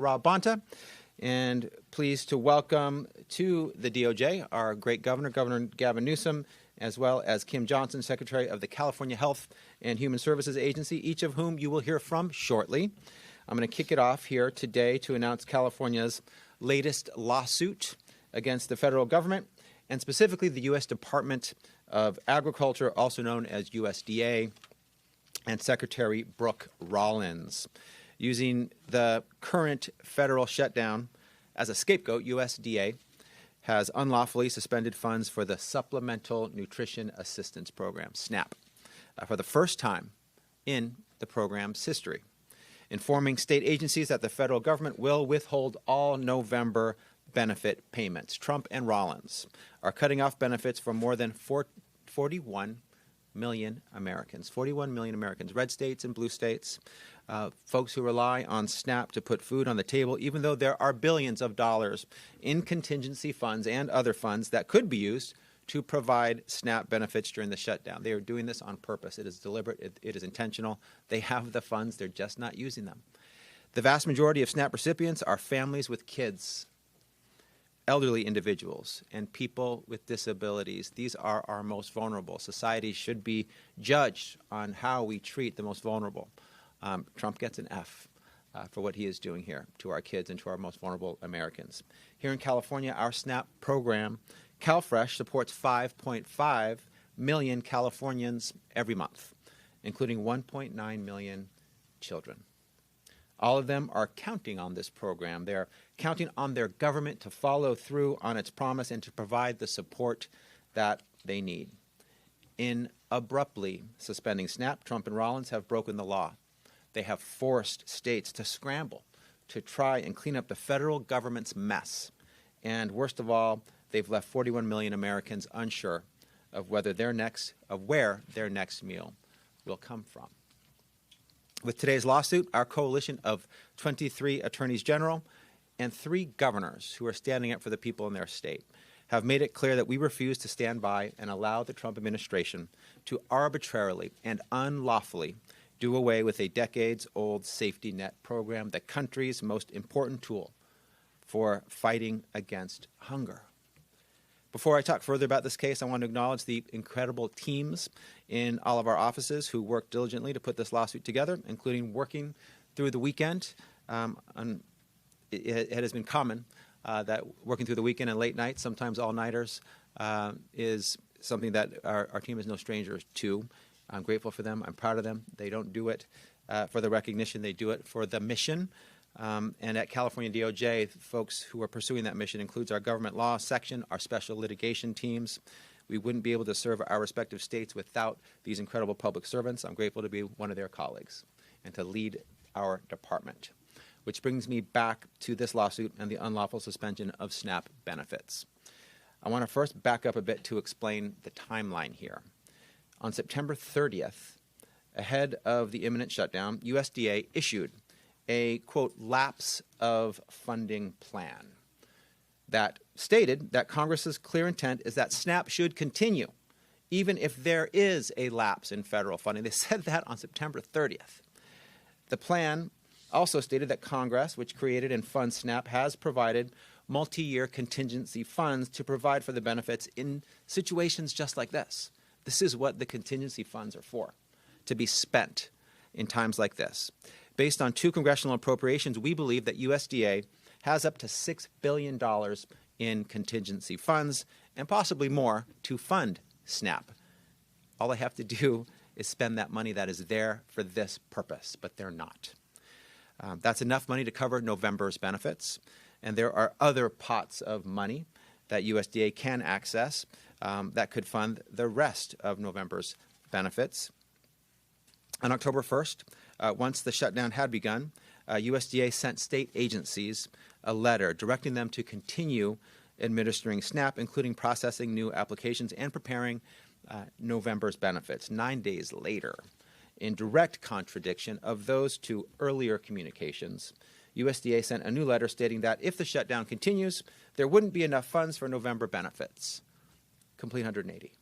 Rob Bonta, and pleased to welcome to the DOJ our great governor, Governor Gavin Newsom, as well as Kim Johnson, Secretary of the California Health and Human Services Agency, each of whom you will hear from shortly. I'm going to kick it off here today to announce California's latest lawsuit against the federal government, and specifically the U.S. Department of Agriculture, also known as USDA, and Secretary Brooke Rollins. Using the current federal shutdown as a scapegoat, USDA has unlawfully suspended funds for the Supplemental Nutrition Assistance Program, SNAP, for the first time in the program's history, informing state agencies that the federal government will withhold all November benefit payments. Trump and Rollins are cutting off benefits for more than 41 million Americans. 41 million Americans, red states and blue states, folks who rely on SNAP to put food on the table, even though there are billions of dollars in contingency funds and other funds that could be used to provide SNAP benefits during the shutdown. They are doing this on purpose. It is deliberate. It is intentional. They have the funds. They're just not using them. The vast majority of SNAP recipients are families with kids, elderly individuals, and people with disabilities. These are our most vulnerable. Society should be judged on how we treat the most vulnerable. Trump gets an F for what he is doing here to our kids and to our most vulnerable Americans. Here in California, our SNAP program, CalFresh, supports 5.5 million Californians every month, including 1.9 million children. All of them are counting on this program. They're counting on their government to follow through on its promise and to provide the support that they need. In abruptly suspending SNAP, Trump and Rollins have broken the law. They have forced states to scramble to try and clean up the federal government's mess. And worst of all, they've left 41 million Americans unsure of where their next meal will come from. With today's lawsuit, our coalition of 23 attorneys general and 3 governors who are standing up for the people in their state have made it clear that we refuse to stand by and allow the Trump administration to arbitrarily and unlawfully do away with a decades-old safety net program, the country's most important tool for fighting against hunger. Before I talk further about this case, I want to acknowledge the incredible teams in all of our offices who worked diligently to put this lawsuit together, including working through the weekend. It has been common that working through the weekend and late nights, sometimes all-nighters, is something that our team is no stranger to. I'm grateful for them. I'm proud of them. They don't do it for the recognition. They do it for the mission. And at California DOJ, folks who are pursuing that mission includes our government law section, our special litigation teams. We wouldn't be able to serve our respective states without these incredible public servants. I'm grateful to be one of their colleagues and to lead our department. Which brings me back to this lawsuit and the unlawful suspension of SNAP benefits. I want to first back up a bit to explain the timeline here. On September 30th, ahead of the imminent shutdown, USDA issued a, quote, lapse of funding plan that stated that Congress's clear intent is that SNAP should continue, even if there is a lapse in federal funding. They said that on September 30th. The plan also stated that Congress, which created and funds SNAP, has provided multi-year contingency funds to provide for the benefits in situations just like this. This is what the contingency funds are for, to be spent in times like this. Based on 2 congressional appropriations, we believe that USDA has up to $6 billion in contingency funds and possibly more to fund SNAP. All they have to do is spend that money that is there for this purpose, but they're not. That's enough money to cover November's benefits, and there are other pots of money that USDA can access that could fund the rest of November's benefits. On October 1st, once the shutdown had begun, USDA sent state agencies a letter directing them to continue administering SNAP, including processing new applications and preparing November's benefits. 9 days later, in direct contradiction of those 2 earlier communications, USDA sent a new letter stating that if the shutdown continues, there wouldn't be enough funds for November benefits. Complete 180.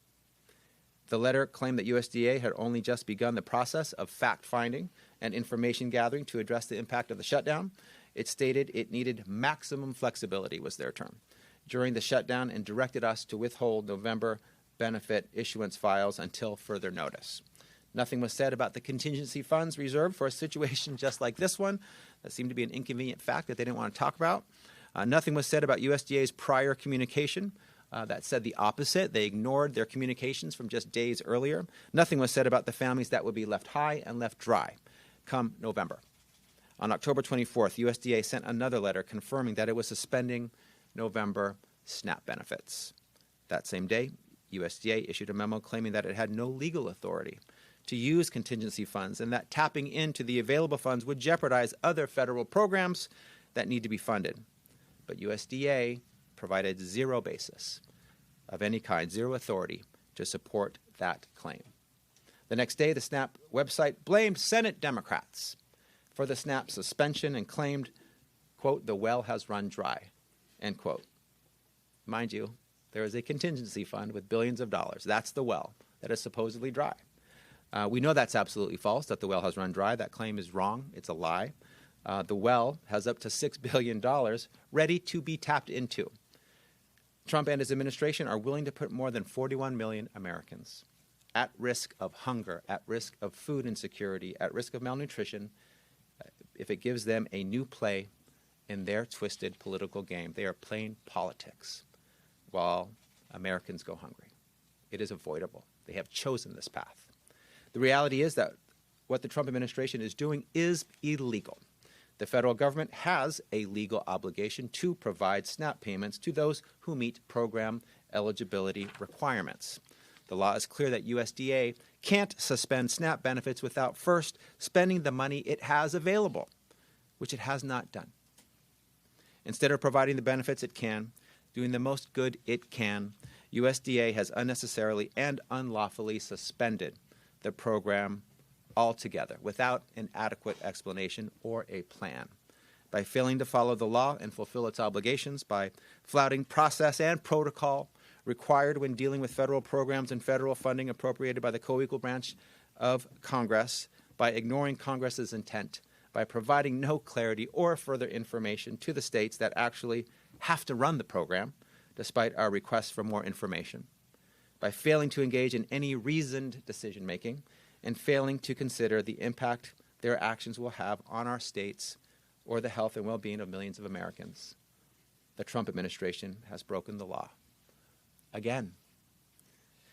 The letter claimed that USDA had only just begun the process of fact-finding and information gathering to address the impact of the shutdown. It stated it needed maximum flexibility, was their term, during the shutdown, and directed us to withhold November benefit issuance files until further notice. Nothing was said about the contingency funds reserved for a situation just like this one. That seemed to be an inconvenient fact that they didn't want to talk about. Nothing was said about USDA's prior communication that said the opposite. They ignored their communications from just days earlier. Nothing was said about the families that would be left high and left dry come November. On October 24th, USDA sent another letter confirming that it was suspending November SNAP benefits. That same day, USDA issued a memo claiming that it had no legal authority to use contingency funds and that tapping into the available funds would jeopardize other federal programs that need to be funded. But USDA provided zero basis of any kind, zero authority to support that claim. The next day, the SNAP website blamed Senate Democrats for the SNAP suspension and claimed, quote, the well has run dry, end quote. Mind you, there is a contingency fund with billions of dollars. That's the well that is supposedly dry. We know that's absolutely false, that the well has run dry. That claim is wrong. It's a lie. The well has up to $6 billion ready to be tapped into. Trump and his administration are willing to put more than 41 million Americans at risk of hunger, at risk of food insecurity, at risk of malnutrition, if it gives them a new play in their twisted political game. They are playing politics while Americans go hungry. It is avoidable. They have chosen this path. The reality is that what the Trump administration is doing is illegal. The federal government has a legal obligation to provide SNAP payments to those who meet program eligibility requirements. The law is clear that USDA can't suspend SNAP benefits without first spending the money it has available, which it has not done. Instead of providing the benefits it can, doing the most good it can, USDA has unnecessarily and unlawfully suspended the program altogether without an adequate explanation or a plan. By failing to follow the law and fulfill its obligations, by flouting process and protocol required when dealing with federal programs and federal funding appropriated by the co-equal branch of Congress, by ignoring Congress's intent, by providing no clarity or further information to the states that actually have to run the program, despite our requests for more information, by failing to engage in any reasoned decision-making, and failing to consider the impact their actions will have on our states or the health and well-being of millions of Americans. The Trump administration has broken the law again,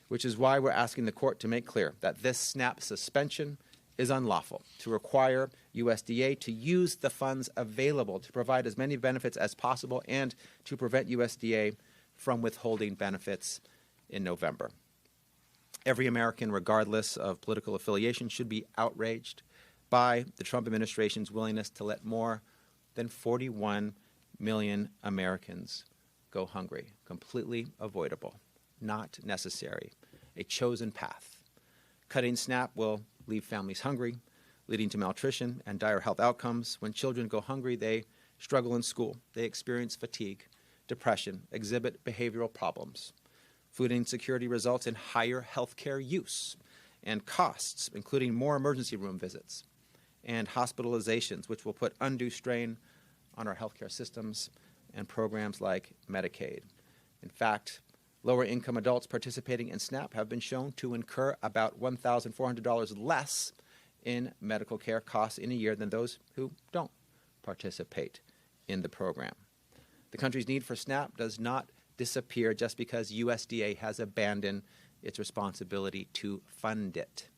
which is why we're asking the court to make clear that this SNAP suspension is unlawful, to require USDA to use the funds available to provide as many benefits as possible and to prevent USDA from withholding benefits in November. Every American, regardless of political affiliation, should be outraged by the Trump administration's willingness to let more than 41 million Americans go hungry. Completely avoidable, not necessary, a chosen path. Cutting SNAP will leave families hungry, leading to malnutrition and dire health outcomes. When children go hungry, they struggle in school. They experience fatigue, depression, exhibit behavioral problems. Food insecurity results in higher health care use and costs, including more emergency room visits and hospitalizations, which will put undue strain on our healthcare systems and programs like Medicaid. In fact, lower-income adults participating in SNAP have been shown to incur about $1,400 less in medical care costs in a year than those who don't participate in the program. The country's need for SNAP does not disappear just because USDA has abandoned its responsibility to fund it.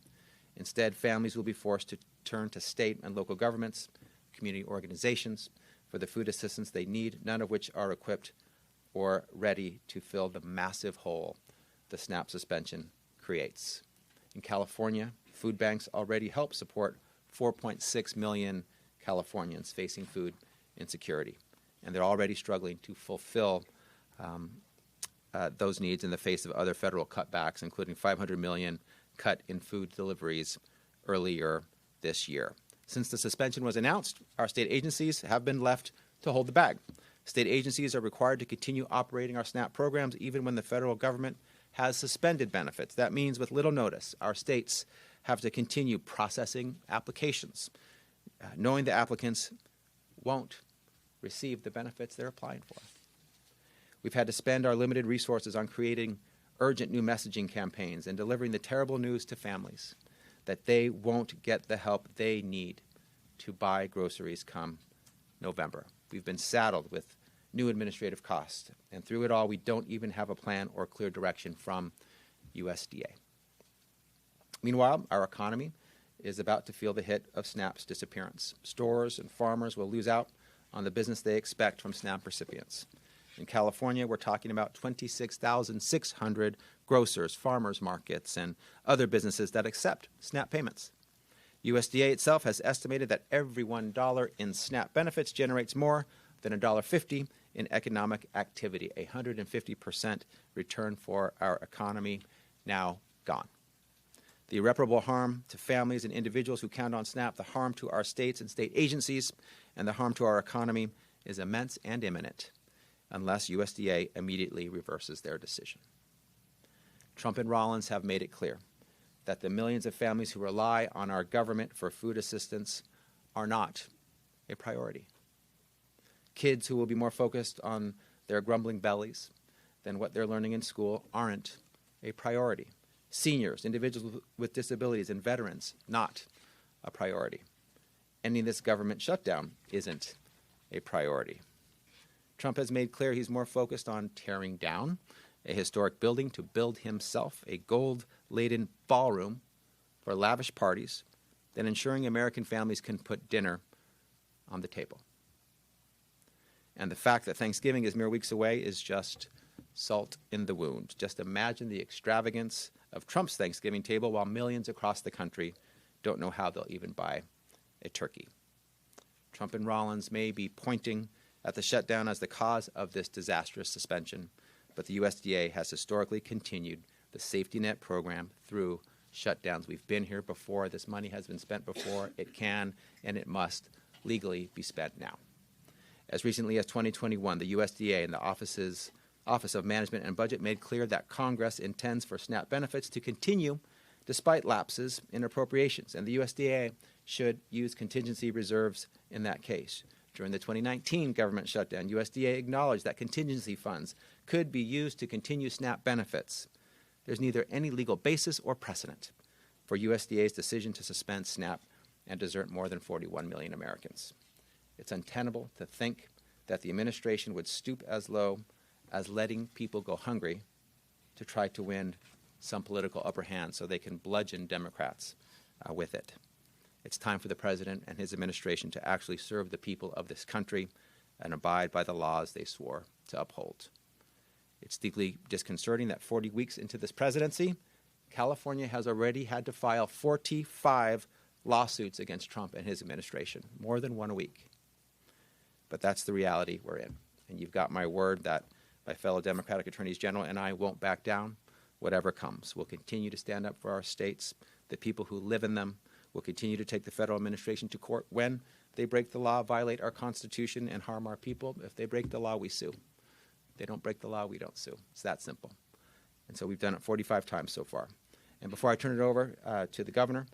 Instead, families will be forced to turn to state and local governments, community organizations for the food assistance they need, none of which are equipped or ready to fill the massive hole the SNAP suspension creates. In California, food banks already help support 4.6 million Californians facing food insecurity, and they're already struggling to fulfill those needs in the face of other federal cutbacks, including $500 million cut in food deliveries earlier this year. Since the suspension was announced, our state agencies have been left to hold the bag. State agencies are required to continue operating our SNAP programs even when the federal government has suspended benefits. That means with little notice, our states have to continue processing applications, knowing the applicants won't receive the benefits they're applying for. We've had to spend our limited resources on creating urgent new messaging campaigns and delivering the terrible news to families that they won't get the help they need to buy groceries come November. We've been saddled with new administrative costs, and through it all, we don't even have a plan or clear direction from USDA. Meanwhile, our economy is about to feel the hit of SNAP's disappearance. Stores and farmers will lose out on the business they expect from SNAP recipients. In California, we're talking about 26,600 grocers, farmers markets, and other businesses that accept SNAP payments. USDA itself has estimated that every $1 in SNAP benefits generates more than $1.50 in economic activity, a 150% return for our economy now gone. The irreparable harm to families and individuals who count on SNAP, the harm to our states and state agencies, and the harm to our economy is immense and imminent unless USDA immediately reverses their decision. Trump and Rollins have made it clear that the millions of families who rely on our government for food assistance are not a priority. Kids who will be more focused on their grumbling bellies than what they're learning in school aren't a priority. Seniors, individuals with disabilities, and veterans, not a priority. Ending this government shutdown isn't a priority. Trump has made clear he's more focused on tearing down a historic building to build himself a gold-laden ballroom for lavish parties than ensuring American families can put dinner on the table. And the fact that Thanksgiving is mere weeks away is just salt in the wound. Just imagine the extravagance of Trump's Thanksgiving table while millions across the country don't know how they'll even buy a turkey. Trump and Rollins may be pointing at the shutdown as the cause of this disastrous suspension, but the USDA has historically continued the safety net program through shutdowns. We've been here before. This money has been spent before. It can and it must legally be spent now. As recently as 2021, the USDA and the Office of Management and Budget made clear that Congress intends for SNAP benefits to continue despite lapses in appropriations, and the USDA should use contingency reserves in that case. During the 2019 government shutdown, USDA acknowledged that contingency funds could be used to continue SNAP benefits. There's neither any legal basis or precedent for USDA's decision to suspend SNAP and desert more than 41 million Americans. It's untenable to think that the administration would stoop as low as letting people go hungry to try to win some political upper hand so they can bludgeon Democrats with it. It's time for the president and his administration to actually serve the people of this country and abide by the laws they swore to uphold. It's deeply disconcerting that 40 weeks into this presidency, California has already had to file 45 lawsuits against Trump and his administration, more than one a week. But that's the reality we're in. And you've got my word that my fellow Democratic attorneys general and I won't back down, whatever comes. We'll continue to stand up for our states, the people who live in them. We'll continue to take the federal administration to court when they break the law, violate our Constitution, and harm our people. If they break the law, we sue. If they don't break the law, we don't sue. It's that simple. And so we've done it 45 times so far. And before I turn it over to the governor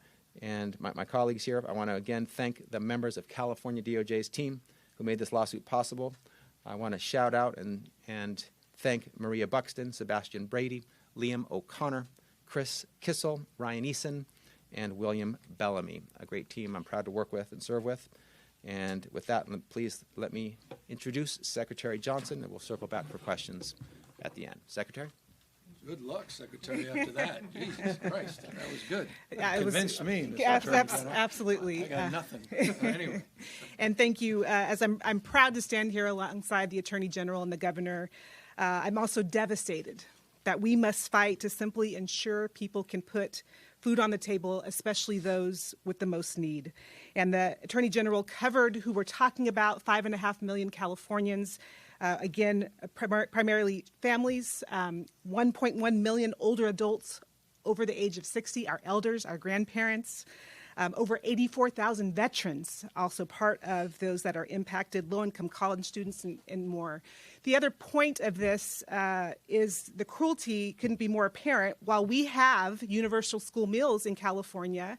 and my colleagues here, I want to again thank the members of California DOJ's team who made this lawsuit possible. I want to shout out and thank Maria Buxton, Sebastian Brady, Liam O'Connor, Chris Kissel, Ryan Eason, and William Bellamy, a great team I'm proud to work with and serve with. And with that, please let me introduce Secretary Johnson, and we'll circle back for questions at the end. Secretary? Good luck, Secretary, after that. Jesus Christ, that was good. Yeah, Convinced me. Absolutely. I got nothing. Anyway. And thank you. As I'm proud to stand here alongside the Attorney General and the Governor, I'm also devastated that we must fight to simply ensure people can put food on the table, especially those with the most need. And the Attorney General covered who we're talking about, 5.5 million Californians. Again, primarily families, 1.1 million older adults over the age of 60, our elders, our grandparents, over 84,000 veterans, also part of those that are impacted, low-income college students, and more. The other point of this is the cruelty couldn't be more apparent. While we have universal school meals in California,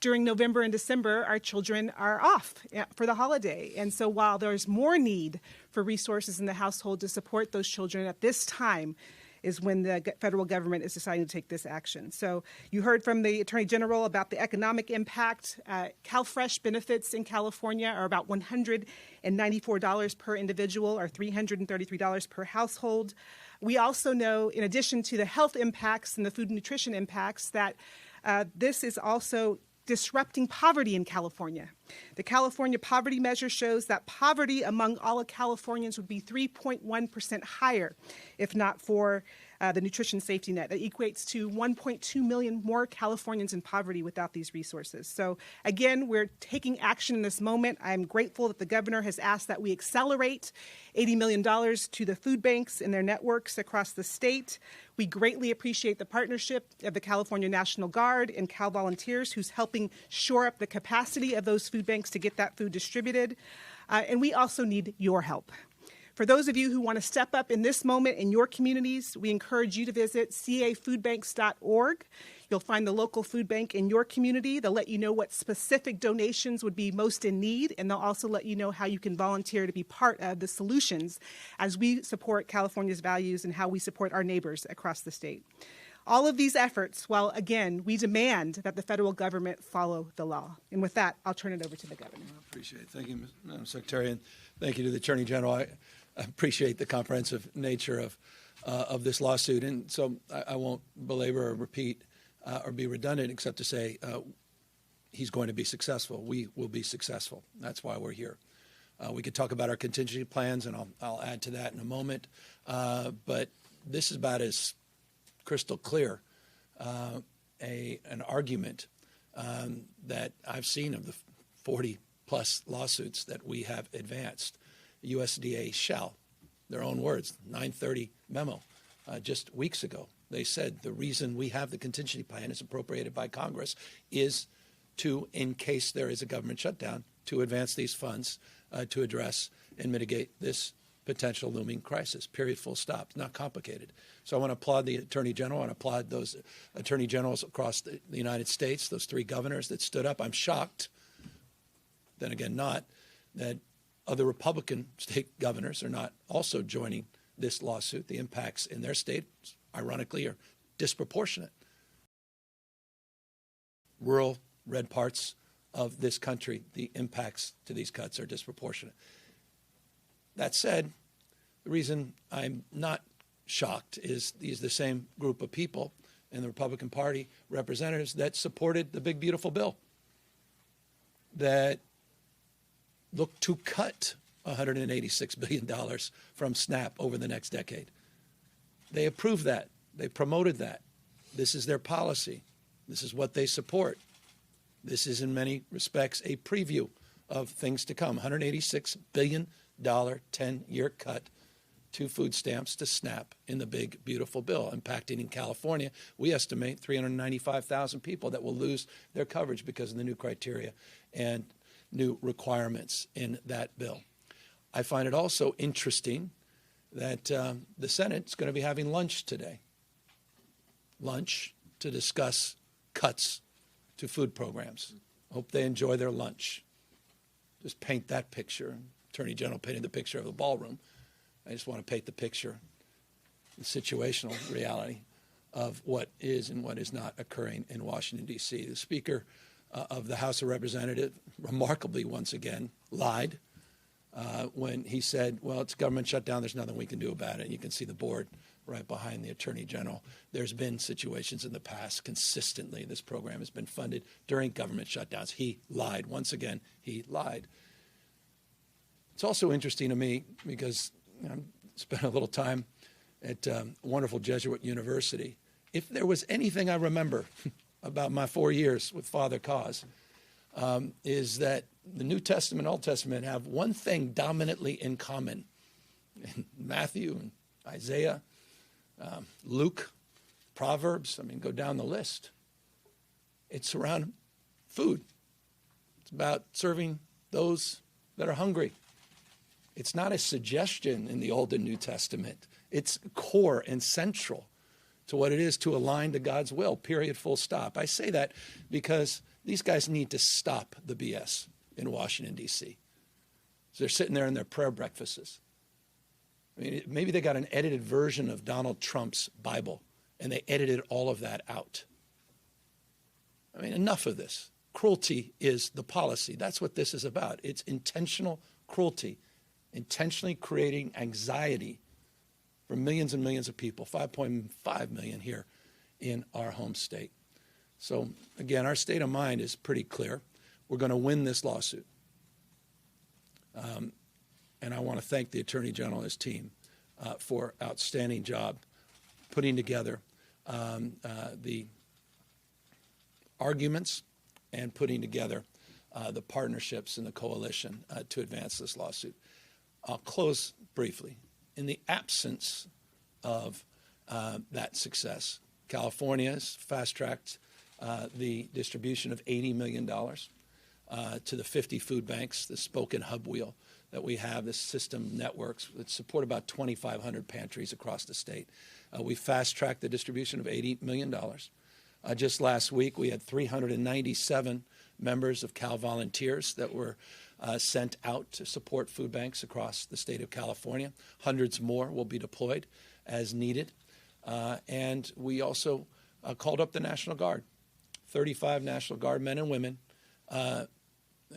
during November and December, our children are off for the holiday. And so while there's more need for resources in the household to support those children at this time, is when the federal government is deciding to take this action. So you heard from the Attorney General about the economic impact. CalFresh benefits in California are about $194 per individual or $333 per household. We also know, in addition to the health impacts and the food and nutrition impacts, that this is also disrupting poverty in California. The California poverty measure shows that poverty among all of Californians would be 3.1% higher if not for the nutrition safety net. That equates to 1.2 million more Californians in poverty without these resources. So again, we're taking action in this moment. I'm grateful that the governor has asked that we accelerate $80 million to the food banks and their networks across the state. We greatly appreciate the partnership of the California National Guard and Cal Volunteers, who's helping shore up the capacity of those food banks to get that food distributed. And we also need your help. For those of you who want to step up in this moment in your communities, we encourage you to visit cafoodbanks.org. You'll find the local food bank in your community. They'll let you know what specific donations would be most in need, and they'll also let you know how you can volunteer to be part of the solutions as we support California's values and how we support our neighbors across the state. All of these efforts, while, again, we demand that the federal government follow the law. And with that, I'll turn it over to the governor. I appreciate it. Thank you, Madam Secretary, and thank you to the Attorney General. I appreciate the comprehensive nature of this lawsuit, and so I won't belabor or repeat or be redundant except to say he's going to be successful. We will be successful. That's why we're here. We could talk about our contingency plans, and I'll add to that in a moment, but this is about as crystal clear an argument that I've seen of the 40-plus lawsuits that we have advanced. USDA shall, their own words, 930 memo just weeks ago. They said the reason we have the contingency plan is appropriated by Congress is to, in case there is a government shutdown, to advance these funds to address and mitigate this potential looming crisis, period, full stop. It's not complicated. So I want to applaud the Attorney General and applaud those Attorney Generals across the United States, those three governors that stood up. I'm shocked, then again not, that other Republican state governors are not also joining this lawsuit. The impacts in their states, ironically, are disproportionate. Rural, red parts of this country, the impacts to these cuts are disproportionate. That said, the reason I'm not shocked is these are the same group of people in the Republican Party representatives that supported the big, beautiful bill that looked to cut $186 billion from SNAP over the next decade. They approved that. They promoted that. This is their policy. This is what they support. This is, in many respects, a preview of things to come. $186 billion 10-year cut to food stamps to SNAP in the big, beautiful bill, impacting in California. We estimate 395,000 people that will lose their coverage because of the new criteria and new requirements in that bill. I find it also interesting that the Senate's going to be having lunch today. Lunch to discuss cuts to food programs. Hope they enjoy their lunch. Just paint that picture. Attorney General painted the picture of the ballroom. I just want to paint the picture, the situational reality of what is and what is not occurring in Washington, D.C. The Speaker of the House of Representatives remarkably once again lied when he said, well, it's a government shutdown, there's nothing we can do about it. And you can see the board right behind the Attorney General. There's been situations in the past consistently. This program has been funded during government shutdowns. He lied. Once again, he lied. It's also interesting to me because I spent a little time at a wonderful Jesuit university. If there was anything I remember about my 4 years with Father Cause, is that the New Testament and Old Testament have one thing dominantly in common. In Matthew and Isaiah, Luke, Proverbs, go down the list. It's around food. It's about serving those that are hungry. It's not a suggestion in the Old and New Testament. It's core and central to what it is to align to God's will, period, full stop. I say that because These guys need to stop the BS in Washington, D.C. So they're sitting there in their prayer breakfasts. I mean, maybe they got an edited version of Donald Trump's Bible, and they edited all of that out. I mean, enough of this. Cruelty is the policy. That's what this is about. It's intentional cruelty, intentionally creating anxiety for millions and millions of people, 5.5 million here in our home state. So, again, our state of mind is pretty clear. We're going to win this lawsuit. And I want to thank the Attorney General and his team for outstanding job putting together the arguments and putting together the partnerships and the coalition to advance this lawsuit. I'll close briefly. In the absence of that success, California has fast-tracked the distribution of $80 million to the 50 food banks, the spoke and hub wheel that we have, this system networks that support about 2,500 pantries across the state. We fast-tracked the distribution of $80 million. Just last week, we had 397 members of Cal Volunteers that were sent out to support food banks across the state of California. Hundreds more will be deployed as needed. And we also called up the National Guard, 35 National Guard men and women. And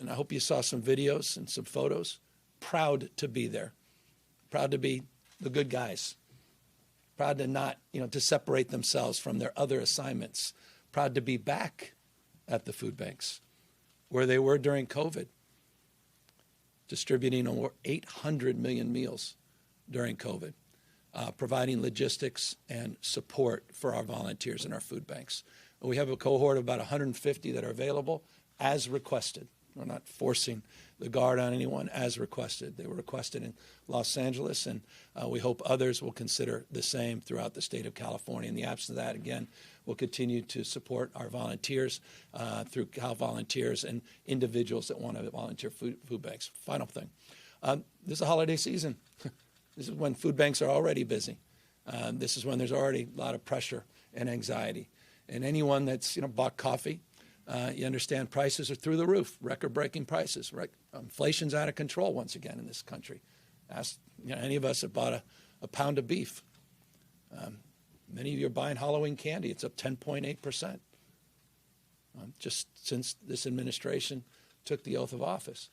I hope you saw some videos and some photos. Proud to be there. Proud to be the good guys. Proud to not, to separate themselves from their other assignments. Proud to be back at the food banks where they were during COVID, distributing over 800 million meals during COVID, providing logistics and support for our volunteers in our food banks. We have a cohort of about 150 that are available as requested. We're not forcing the Guard on anyone, as requested. They were requested in Los Angeles, and we hope others will consider the same throughout the state of California. In the absence of that, again, we'll continue to support our volunteers through Cal Volunteers and individuals that want to volunteer food banks. Final thing. This is a holiday season. This is when food banks are already busy. This is when there's already a lot of pressure and anxiety. And anyone that's bought coffee, you understand prices are through the roof, record-breaking prices. Right? Inflation's out of control once again in this country. Ask any of us that bought a pound of beef. Many of you are buying Halloween candy. It's up 10.8%. Just since this administration took the oath of office.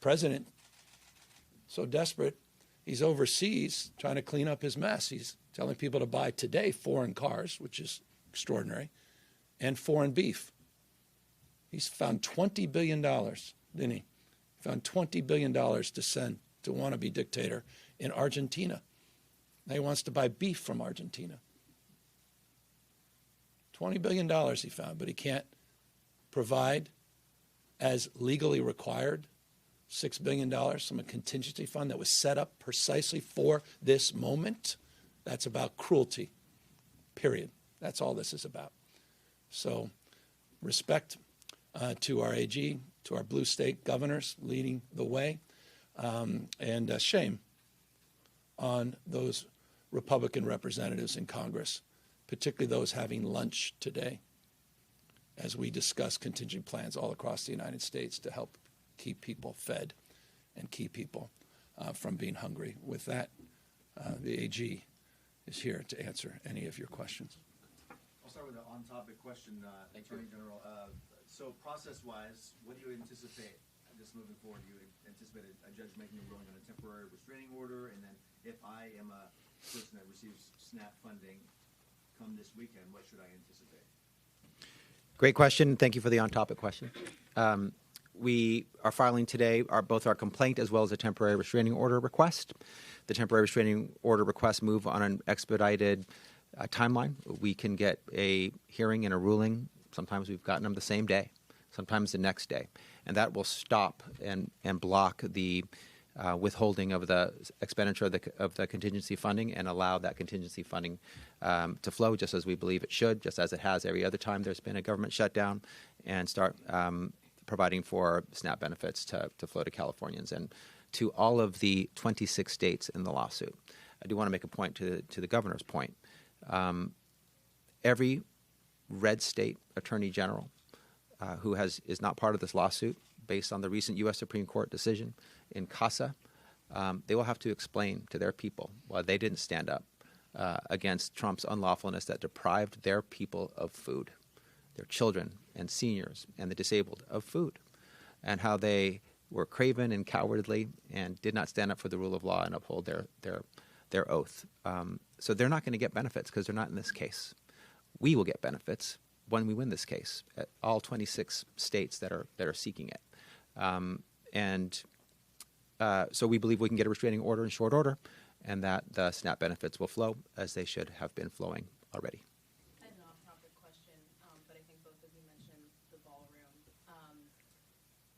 President, so desperate, he's overseas trying to clean up his mess. He's telling people to buy today foreign cars, which is extraordinary, and foreign beef. He's found $20 billion, didn't he? Found $20 billion to send to wannabe dictator in Argentina. Now he wants to buy beef from Argentina. $20 billion he found, but he can't provide as legally required $6 billion from a contingency fund that was set up precisely for this moment. That's about cruelty, period. That's all this is about. So respect to our AG, to our blue state governors leading the way, and shame on those Republican representatives in Congress, particularly those having lunch today as we discuss contingent plans all across the United States to help keep people fed and keep people from being hungry. With that, the AG is here to answer any of your questions. I'll start with an on-topic question, Attorney General. So process-wise, what do you anticipate just moving forward? Do you anticipate a judge making a ruling on a temporary restraining order? And then if I am a person that receives SNAP funding come this weekend, what should I anticipate? Great question. Thank you for the on-topic question. We are filing today both our complaint as well as a temporary restraining order request. The temporary restraining order requests move on an expedited timeline. We can get a hearing and a ruling. Sometimes we've gotten them the same day, sometimes the next day. And that will stop and block the withholding of the expenditure of the contingency funding and allow that contingency funding to flow just as we believe it should, just as it has every other time there's been a government shutdown, and start providing for SNAP benefits to flow to Californians and to all of the 26 states in the lawsuit. I do want to make a point to the governor's point. Every red state attorney general who is not part of this lawsuit, based on the recent U.S. Supreme Court decision in CASA, they will have to explain to their people why they didn't stand up against Trump's unlawfulness that deprived their people of food, their children and seniors and the disabled of food, and how they were craven and cowardly and did not stand up for the rule of law and uphold their oath. So they're not going to get benefits because they're not in this case. We will get benefits when we win this case at all 26 states that are seeking it. So we believe we can get a restraining order in short order, and that the SNAP benefits will flow as they should have been flowing already. I have an off-topic question, but I think both of you mentioned the ballroom.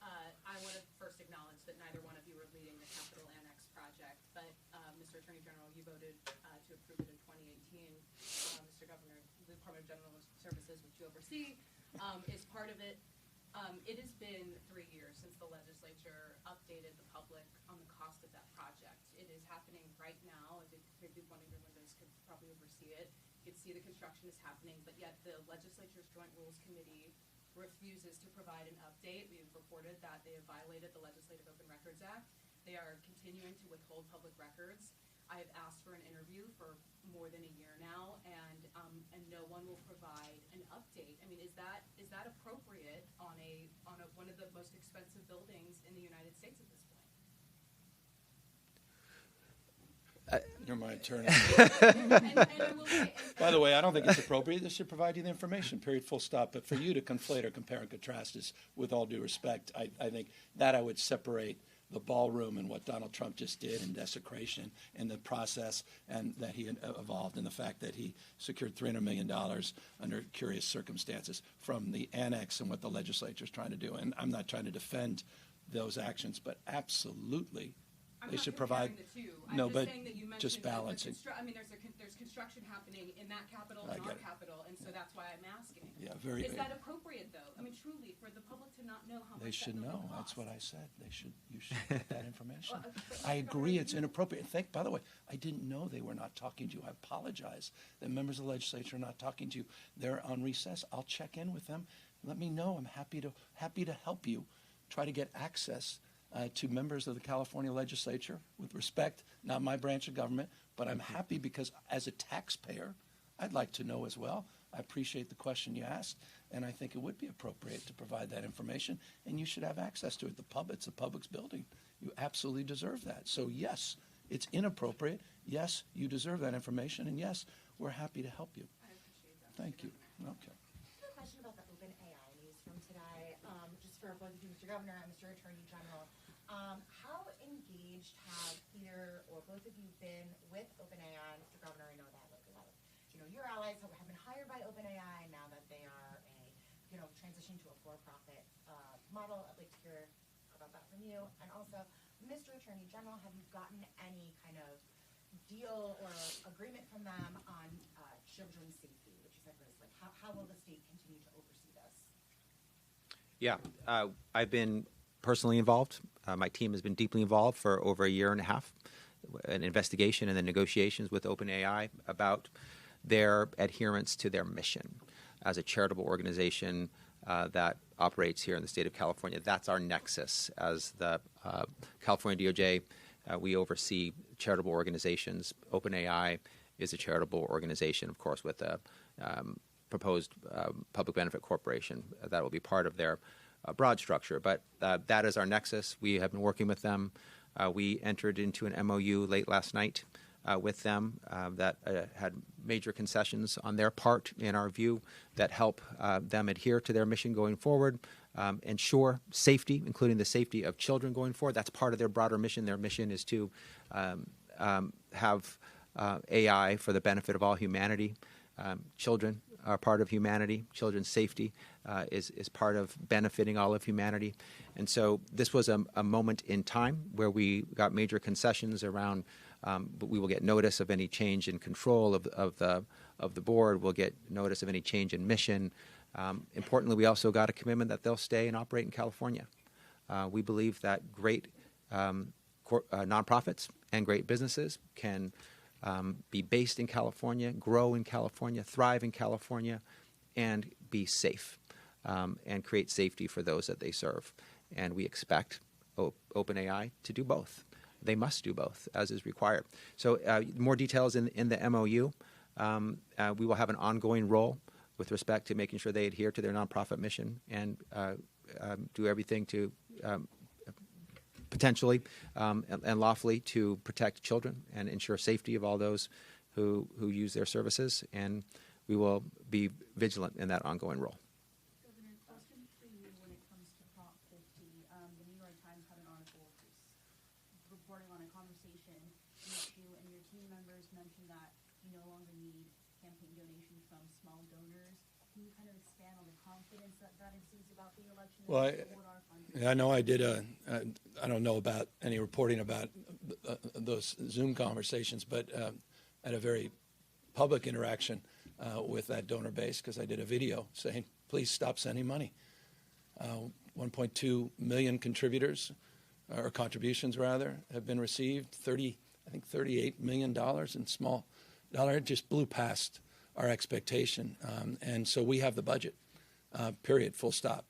I want to first acknowledge that neither one of you are leading the Capitol Annex project, but Mr. Attorney General, you voted to approve it in 2018. Mr. Governor, the Department of General Services, which you oversee, is part of it. It has been 3 years since the legislature updated the public on the cost of that project. It is happening right now. Maybe one of your windows could probably oversee it. You could see the construction is happening, but yet the legislature's Joint Rules Committee refuses to provide an update. We've reported that they have violated the Legislative Open Records Act. They are continuing to withhold public records. I have asked for an interview for more than a year now, and no one will provide an update. I mean, is that appropriate on one of the most expensive buildings in the United States at this point? You're my attorney. And I will say, By the way, I don't think it's appropriate. They should provide you the information, period, full stop. But for you to conflate or compare and contrast is, with all due respect, I think that I would separate the ballroom and what Donald Trump just did and desecration and the process and that he evolved and the fact that he secured $300 million under curious circumstances from the annex and what the legislature is trying to do. And I'm not trying to defend those actions, but absolutely they should provide. The two. I'm No, just but saying that you mentioned just balancing. There's construction happening in that capital and our capital, and so that's why I'm asking. Yeah, very. Is that appropriate, though? I mean, truly, for the public to not know how much They should that know. building That's costs? what I said. You should get that information. Well, I agree it's inappropriate. By the way, I didn't know they were not talking to you. I apologize that members of the legislature are not talking to you. They're on recess. I'll check in with them. Let me know. I'm happy to help you try to get access to members of the California legislature with respect, not my branch of government, but I'm happy because as a taxpayer, I'd like to know as well. I appreciate the question you asked, and I think it would be appropriate to provide that information, and you should have access to it. It's the public's building. You absolutely deserve that. So yes, it's inappropriate. Yes, you deserve that information, and yes, we're happy to help you. I appreciate that. Thank you. Okay. I have a question about the open AI news from today, just for both of you, Mr. Governor and Mr. Attorney General. How engaged have either or both of you been with OpenAI? Mr. Governor, I know that like a lot of your allies have been hired by OpenAI now that they are transitioning to a for-profit model. I'd like to hear about that from you. And also, Mr. Attorney General, have you gotten any kind of deal or agreement from them on children's safety, which is at risk? Like, how will the state continue to oversee this? Yeah, I've been personally involved. My team has been deeply involved for over a year and a half, an investigation and the negotiations with OpenAI about their adherence to their mission as a charitable organization that operates here in the state of California. That's our nexus. As the California DOJ, we oversee charitable organizations. OpenAI is a charitable organization, of course, with a proposed public benefit corporation that will be part of their broad structure. But that is our nexus. We have been working with them. We entered into an MOU late last night with them that had major concessions on their part, in our view, that help them adhere to their mission going forward, ensure safety, including the safety of children going forward. That's part of their broader mission. Their mission is to have AI for the benefit of all humanity. Children are part of humanity. Children's safety is part of benefiting all of humanity. And so this was a moment in time where we got major concessions around, but we will get notice of any change in control of the board. We'll get notice of any change in mission. Importantly, we also got a commitment that they'll stay and operate in California. We believe that great nonprofits and great businesses can be based in California, grow in California, thrive in California, and be safe. and create safety for those that they serve. And we expect OpenAI to do both. They must do both, as is required. So more details in the MOU. We will have an ongoing role with respect to making sure they adhere to their nonprofit mission and do everything to potentially and lawfully to protect children and ensure safety of all those who use their services. And we will be vigilant in that ongoing role. Governor, question for you when it comes to Prop 50. The New York Times had an article reporting on a conversation in which you and your team members mentioned that you no longer need campaign donations from small donors. Can you kind of expand on the confidence that exudes about the election? Well, I know I did I don't know about any reporting about those Zoom conversations, but at a very public interaction with that donor base, because I did a video saying, please stop sending money. 1.2 million contributors, or contributions rather, have been received. $38 million in small dollar. It just blew past our expectation. And so we have the budget, period, full stop,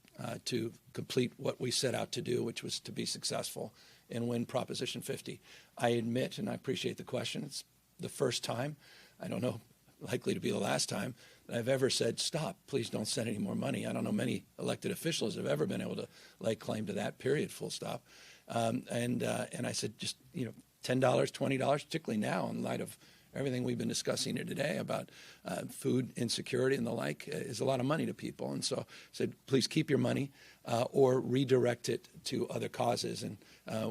to complete what we set out to do, which was to be successful and win Proposition 50. I admit, and I appreciate the question, it's the first time, I don't know, likely to be the last time, that I've ever said, stop, please don't send any more money. I don't know many elected officials have ever been able to lay claim to that, period, full stop. And I said, just, $10, $20, particularly now in light of everything we've been discussing here today about food insecurity and the like, is a lot of money to people. And so I said, please keep your money or redirect it to other causes. And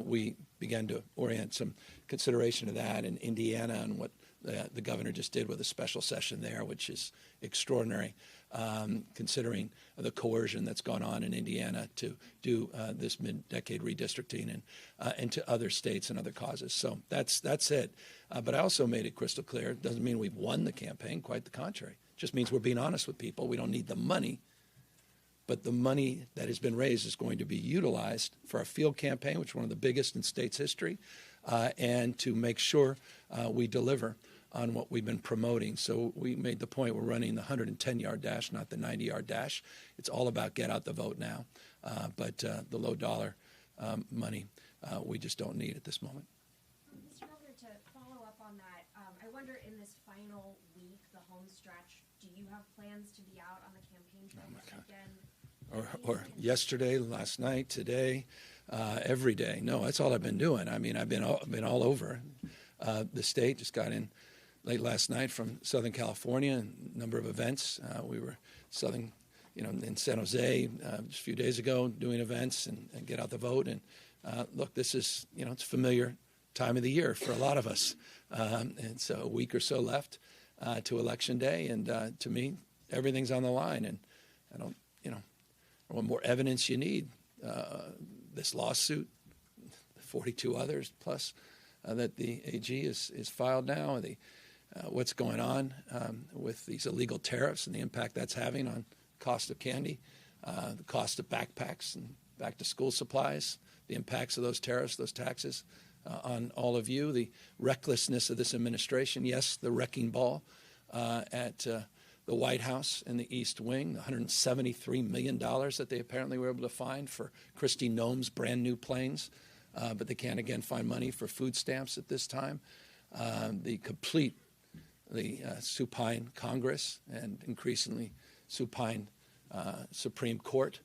we began to orient some consideration to that in Indiana and what the governor just did with a special session there, which is extraordinary, considering the coercion that's gone on in Indiana to do this mid-decade redistricting and to other states and other causes. So that's it. But I also made it crystal clear. It doesn't mean we've won the campaign. Quite the contrary. It just means we're being honest with people. We don't need the money. But the money that has been raised is going to be utilized for our field campaign, which is one of the biggest in state's history, and to make sure we deliver on what we've been promoting. So we made the point we're running the 110-yard dash, not the 90-yard dash. It's all about get out the vote now. But the low dollar money we just don't need at this moment. Mr. Governor, to follow up on that, I wonder in this final week, the home stretch, do you have plans to be out on the campaign trail this weekend? Or yesterday, last night, today, every day. No, that's all I've been doing. I mean, I've been all over the state. Just got in late last night from Southern California, a number of events. We were in San Jose just a few days ago doing events and get out the vote. And look, this is, it's a familiar time of the year for a lot of us. And so a week or so left to Election Day. And to me, everything's on the line. And I don't, what more evidence you need? This lawsuit, 42 others plus that the AG is filed now, what's going on with these illegal tariffs and the impact that's having on cost of candy, the cost of backpacks and back-to-school supplies, the impacts of those tariffs, those taxes on all of you, the recklessness of this administration, yes, the wrecking ball at the White House and the East Wing, the $173 million that they apparently were able to find for Kristi Noem's brand new planes, but they can't again find money for food stamps at this time. The supine Congress and increasingly supine Supreme Court,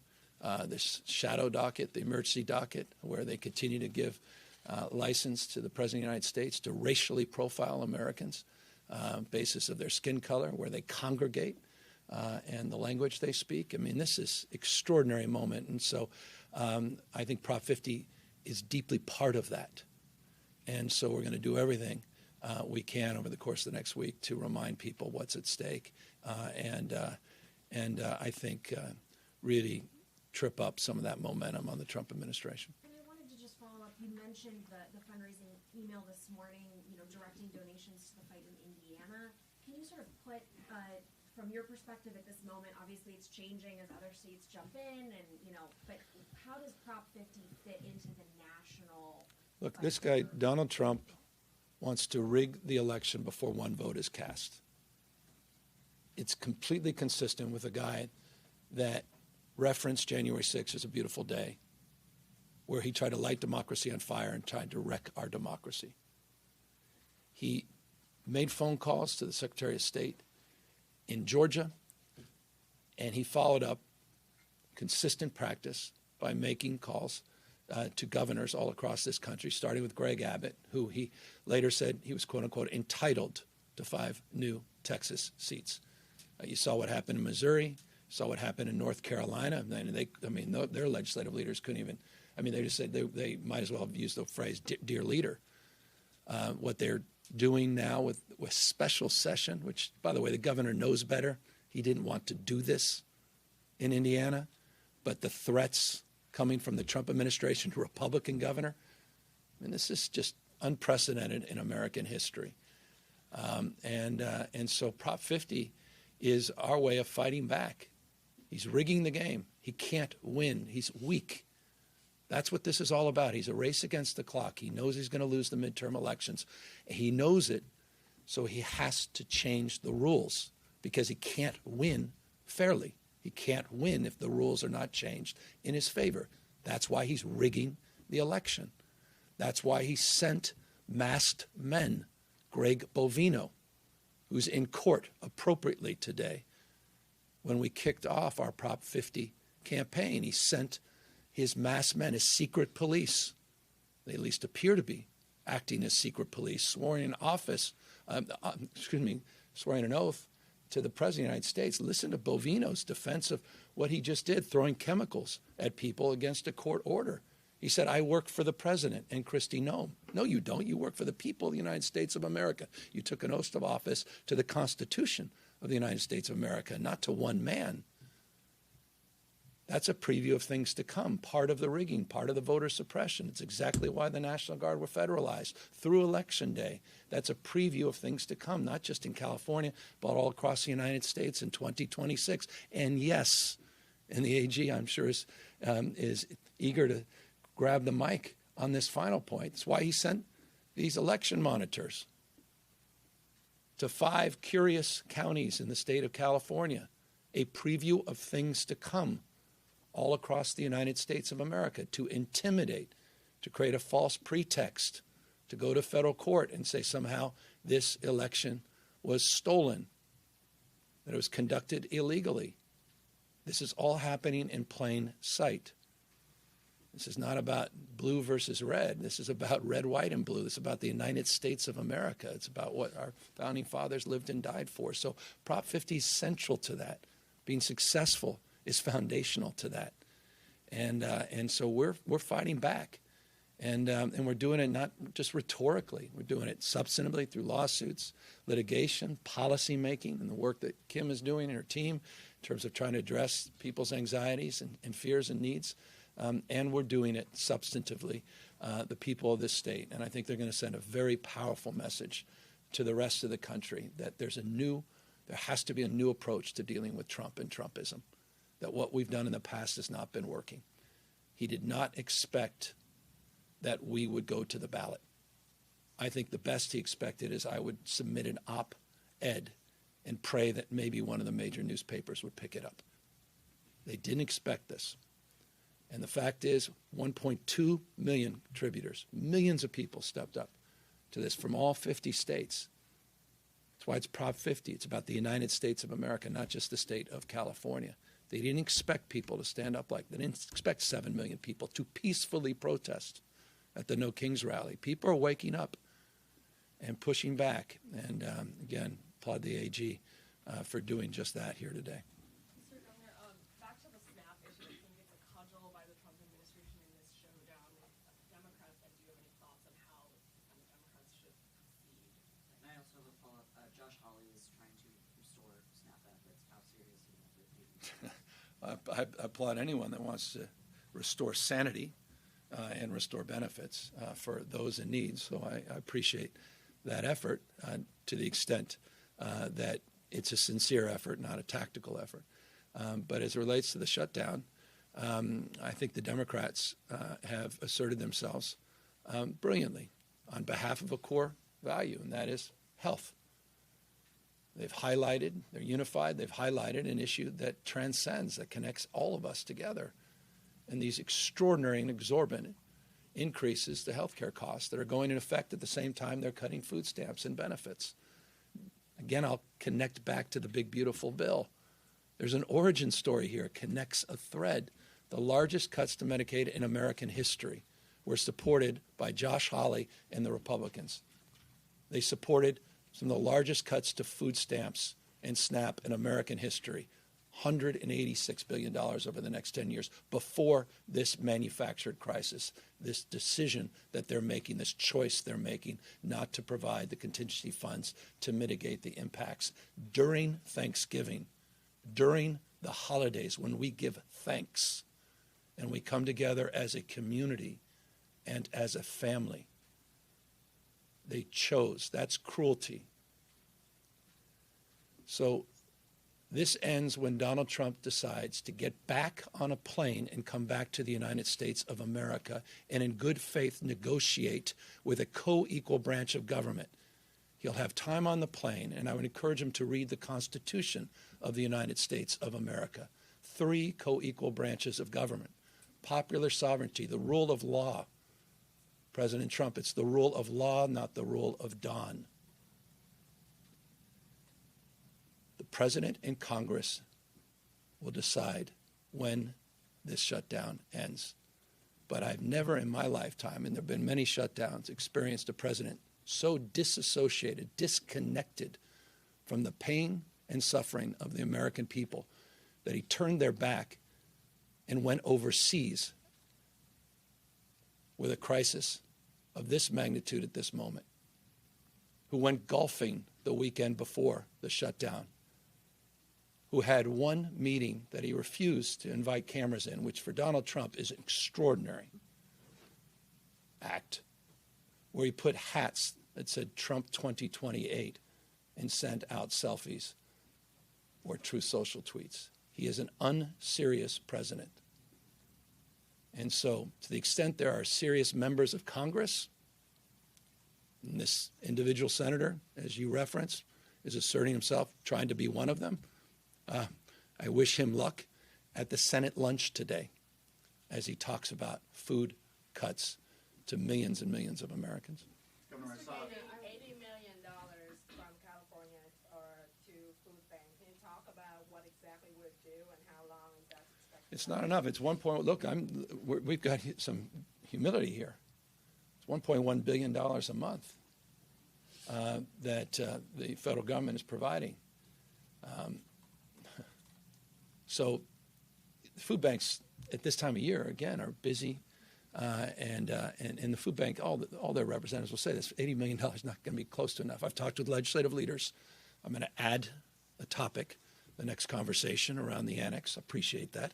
this shadow docket, the emergency docket, where they continue to give license to the President of the United States to racially profile Americans basis of their skin color, where they congregate, and the language they speak. I mean, this is extraordinary moment. And so I think Prop 50 is deeply part of that. And so we're going to do everything we can over the course of the next week to remind people what's at stake and I think really trip up some of that momentum on the Trump administration. And I wanted to just follow up. You mentioned the fundraising email this morning, directing donations to the fight in Indiana. Can you sort of put, from your perspective at this moment, obviously it's changing as other states jump in, and but how does Prop 50 fit into the national? Look, this guy, Donald Trump, wants to rig the election before one vote is cast. It's completely consistent with a guy that referenced January 6th as a beautiful day, where he tried to light democracy on fire and tried to wreck our democracy. He made phone calls to the Secretary of State in Georgia, and he followed up consistent practice by making calls to governors all across this country, starting with Greg Abbott, who he later said he was, quote unquote, entitled to 5 new Texas seats. You saw what happened in Missouri, saw what happened in North Carolina. Their legislative leaders couldn't even, they just said they might as well have used the phrase, dear leader. What they're doing now with special session, which, by the way, the governor knows better. He didn't want to do this in Indiana, but the threats coming from the Trump administration to Republican governor, this is just unprecedented in American history. And so Prop 50 is our way of fighting back. He's rigging the game. He can't win. He's weak. That's what this is all about. He's a race against the clock. He knows he's going to lose the midterm elections. He knows it, so he has to change the rules because he can't win fairly. He can't win if the rules are not changed in his favor. That's why he's rigging the election. That's why he sent masked men, Greg Bovino, who's in court appropriately today. When we kicked off our Prop 50 campaign, he sent his masked men, his secret police. They at least appear to be acting as secret police, sworn in office, swearing an oath to the President of the United States. Listen to Bovino's defense of what he just did, throwing chemicals at people against a court order. He said, I work for the President and Kristi Noem. No, you don't. You work for the people of the United States of America. You took an oath of office to the Constitution of the United States of America, not to one man. That's a preview of things to come, part of the rigging, part of the voter suppression. It's exactly why the National Guard were federalized through Election Day. That's a preview of things to come, not just in California, but all across the United States in 2026. And yes, and the AG, I'm sure, is eager to grab the mic on this final point. That's why he sent these election monitors to 5 curious counties in the state of California, a preview of things to come all across the United States of America, to intimidate, to create a false pretext, to go to federal court and say somehow this election was stolen, that it was conducted illegally. This is all happening in plain sight. This is not about blue versus red. This is about red, white, and blue. This is about the United States of America. It's about what our founding fathers lived and died for. So Prop 50 is central to that. Being successful is foundational to that. And so we're fighting back. And we're doing it not just rhetorically. We're doing it substantively through lawsuits, litigation, policy making, and the work that Kim is doing and her team in terms of trying to address people's anxieties and fears and needs. And we're doing it substantively, the people of this state. And I think they're going to send a very powerful message to the rest of the country that there has to be a new approach to dealing with Trump and Trumpism, that what we've done in the past has not been working. He did not expect that we would go to the ballot. I think the best he expected is I would submit an op-ed and pray that maybe one of the major newspapers would pick it up. They didn't expect this. And the fact is, 1.2 million contributors, millions of people stepped up to this from all 50 states. That's why it's Prop 50. It's about the United States of America, not just the state of California. They didn't expect people to stand up like that. They didn't expect 7 million people to peacefully protest at the No Kings rally. People are waking up and pushing back. And again, applaud the AG for doing just that here today. Mr. Governor, back to the SNAP issue, I think it's a cudgel by the Trump administration in this showdown with Democrats. And do you have any thoughts on how the Democrats should proceed? And I also have a follow-up. Josh Hawley is trying to restore SNAP benefits. How serious is that? I applaud anyone that wants to restore sanity and restore benefits for those in need. So I appreciate that effort to the extent that it's a sincere effort, not a tactical effort. But as it relates to the shutdown, I think the Democrats have asserted themselves brilliantly on behalf of a core value, and that is health. They're unified, they've highlighted an issue that transcends, that connects all of us together. And these extraordinary and exorbitant increases to healthcare costs that are going into effect at the same time they're cutting food stamps and benefits. Again, I'll connect back to the big, beautiful bill. There's an origin story here. It connects a thread. The largest cuts to Medicaid in American history were supported by Josh Hawley and the Republicans. They supported some of the largest cuts to food stamps and SNAP in American history, $186 billion over the next 10 years, before this manufactured crisis, this decision that they're making, this choice they're making not to provide the contingency funds to mitigate the impacts during Thanksgiving, during the holidays when we give thanks and we come together as a community and as a family. They chose. That's cruelty. So this ends when Donald Trump decides to get back on a plane and come back to the United States of America and in good faith negotiate with a co-equal branch of government. He'll have time on the plane, and I would encourage him to read the Constitution of the United States of America. 3 co-equal branches of government. Popular sovereignty, the rule of law. President Trump, it's the rule of law, not the rule of dawn. The President and Congress will decide when this shutdown ends. But I've never in my lifetime, and there have been many shutdowns, experienced a president so disassociated, disconnected from the pain and suffering of the American people that he turned their back and went overseas with a crisis of this magnitude at this moment, who went golfing the weekend before the shutdown, who had one meeting that he refused to invite cameras in, which for Donald Trump is an extraordinary act, where he put hats that said Trump 2028 and sent out selfies or Truth Social tweets. He is an unserious president. And so, to the extent there are serious members of Congress, and this individual senator, as you referenced, is asserting himself, trying to be one of them, I wish him luck at the Senate lunch today as he talks about food cuts to millions and millions of Americans. Governor, I saw $80 million from California to food bank. Can you talk about what exactly we're due and how long is that expected? It's not enough. It's 1 point. Look, we've got some humility here. It's $1.1 billion a month that the federal government is providing. So food banks at this time of year, again, are busy. And the food bank, all their representatives will say this, $80 million is not going to be close to enough. I've talked with legislative leaders. I'm going to add a topic, the next conversation around the annex. Appreciate that.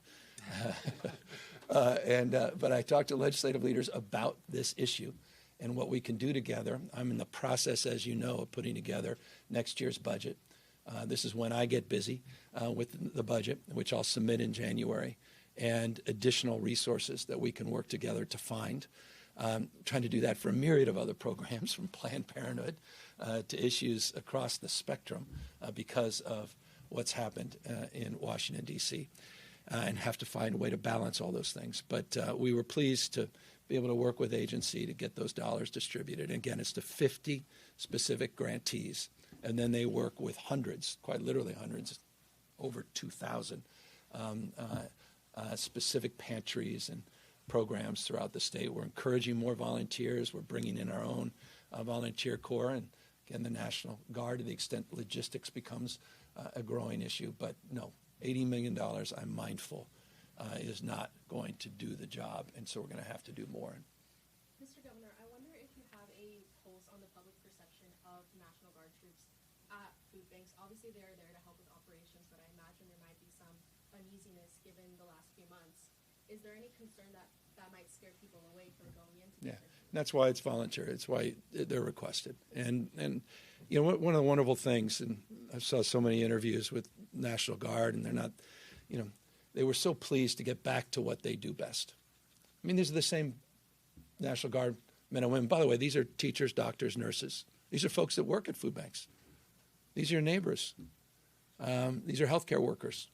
But I talked to legislative leaders about this issue and what we can do together. I'm in the process, as you know, of putting together next year's budget. This is when I get busy with the budget, which I'll submit in January, and additional resources that we can work together to find. Trying to do that for a myriad of other programs, from Planned Parenthood to issues across the spectrum because of what's happened in Washington, D.C., and have to find a way to balance all those things. But we were pleased to be able to work with agency to get those dollars distributed. And again, it's to 50 specific grantees, and then they work with hundreds, quite literally hundreds, over 2,000 specific pantries and programs throughout the state. We're encouraging more volunteers. We're bringing in our own volunteer corps and, again, the National Guard to the extent logistics becomes a growing issue. But no, $80 million, I'm mindful, is not going to do the job, and so we're going to have to do more. Mr. Governor, I wonder if you have a pulse on the public perception of National Guard troops at food banks. Obviously, they're there to help with operations, but I imagine there might be some uneasiness given the last few months. Is there any concern that might scare people away from going into this? That's why it's voluntary. It's why they're requested. And you know, one of the wonderful things, and I saw so many interviews with National Guard, and they're not, you know, they were so pleased to get back to what they do best. I mean, these are the same National Guard men and women. By the way, these are teachers, doctors, nurses. These are folks that work at food banks. These are your neighbors. These are healthcare workers.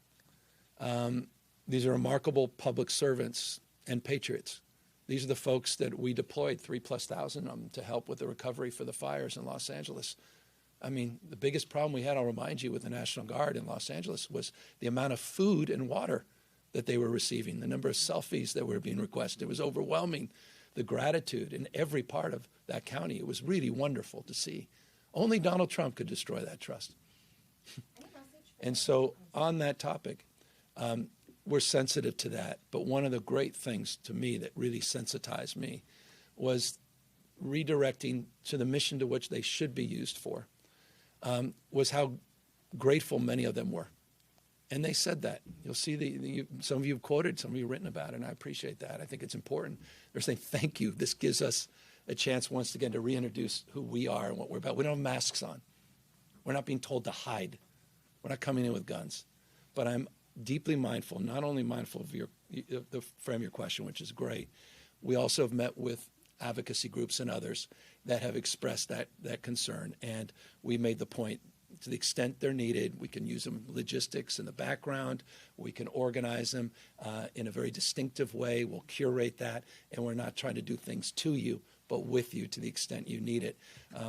These are remarkable public servants and patriots. These are the folks that we deployed, 3,000+ of them, to help with the recovery for the fires in Los Angeles. I mean, the biggest problem we had, I'll remind you, with the National Guard in Los Angeles was the amount of food and water that they were receiving, the number of selfies that were being requested. It was overwhelming, the gratitude in every part of that county. It was really wonderful to see. Only Donald Trump could destroy that trust. And so on that topic, we're sensitive to that. But one of the great things to me that really sensitized me was redirecting to the mission to which they should be used for, was how grateful many of them were. And they said that. You'll see some of you have quoted, some of you have written about it, and I appreciate that. I think it's important. They're saying, thank you. This gives us a chance once again to reintroduce who we are and what we're about. We don't have masks on. We're not being told to hide. We're not coming in with guns. But I'm deeply mindful, not only mindful of the frame of your question, which is great. We also have met with advocacy groups and others that have expressed that concern. And we made the point, to the extent they're needed, we can use them logistics in the background. We can organize them in a very distinctive way. We'll curate that. And we're not trying to do things to you, but with you to the extent you need it.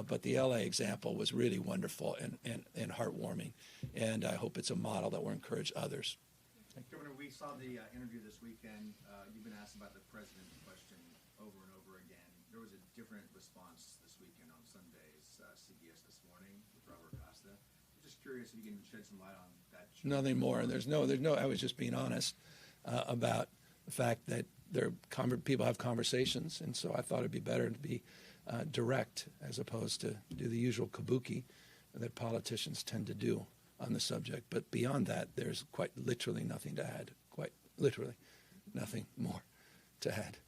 But the LA example was really wonderful and heartwarming. And I hope it's a model that will encourage others. Governor, we saw the interview this weekend. You've been asked about the president question over and over again. There was a different response this weekend on Sunday's CBS This Morning with Robert Costa. I'm just curious if you can shed some light on that. Nothing more. There's no. I was just being honest about the fact that people have conversations, and so I thought it'd be better to be direct as opposed to do the usual kabuki that politicians tend to do on the subject. But beyond that, there's quite literally nothing to add. Quite literally nothing more to add.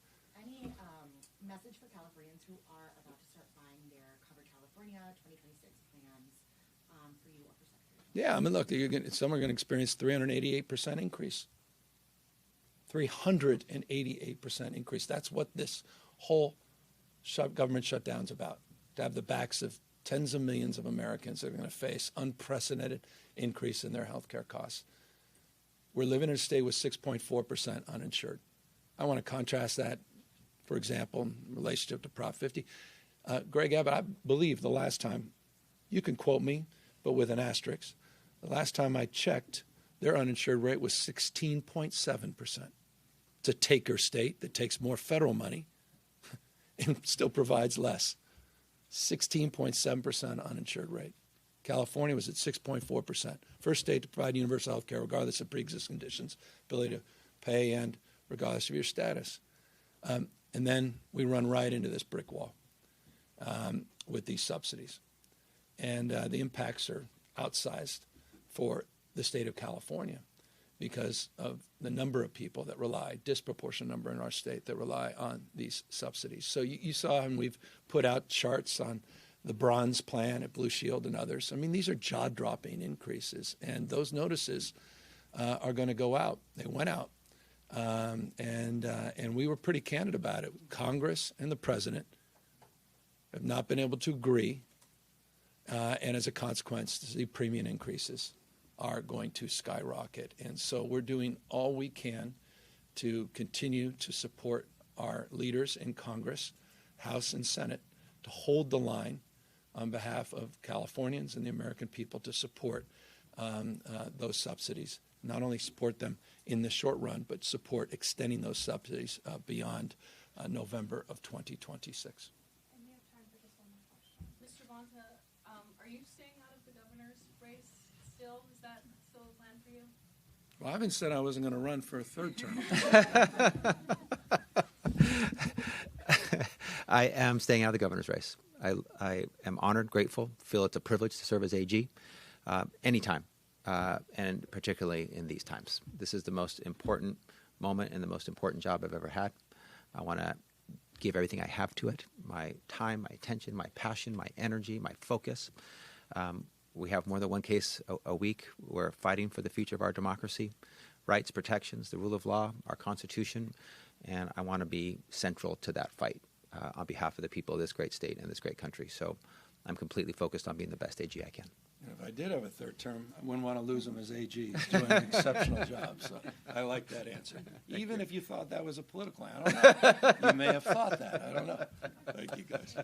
Any message for Californians who are about to start buying their Cover California 2026 plans for you or for Secretary? Yeah, I mean, look, some are going to experience 388% increase. 388% increase. That's what this whole government shutdown's about, to have the backs of tens of millions of Americans that are going to face unprecedented increase in their health care costs. We're living in a state with 6.4% uninsured. I want to contrast that, for example, in relationship to Prop 50. Greg Abbott, I believe the last time, you can quote me, but with an asterisk, the last time I checked, their uninsured rate was 16.7%. It's a taker state that takes more federal money and still provides less. 16.7% uninsured rate. California was at 6.4%. First state to provide universal health care regardless of pre-existing conditions, ability to pay, and regardless of your status. And then we run right into this brick wall with these subsidies. And the impacts are outsized for the state of California because of the number of people that rely, disproportionate number in our state that rely on these subsidies. So you saw, and we've put out charts on the Bronze Plan at Blue Shield and others. I mean, these are jaw-dropping increases, and those notices are going to go out. They went out, and we were pretty candid about it. Congress and the president have not been able to agree, and as a consequence, the premium increases are going to skyrocket. And so we're doing all we can to continue to support our leaders in Congress, House and Senate, to hold the line on behalf of Californians and the American people to support those subsidies. Not only support them in the short run, but support extending those subsidies beyond November of 2026. And we have time for just one more question. Mr. Bonta, are you staying out of the governor's race still? Is that still a plan for you? Well, I haven't said I wasn't going to run for a third term. I am staying out of the governor's race. I am honored, grateful, feel it's a privilege to serve as AG anytime, and particularly in these times. This is the most important moment and the most important job I've ever had. I want to give everything I have to it, my time, my attention, my passion, my energy, my focus. We have more than one case a week. We're fighting for the future of our democracy, rights, protections, the rule of law, our Constitution, and I want to be central to that fight on behalf of the people of this great state and this great country. So I'm completely focused on being the best AG I can. And if I did have a third term, I wouldn't want to lose him as AG. He's doing an exceptional job. So I like that answer. Even if you thought that was a political, I don't know. You may have thought that. I don't know. Thank you, guys.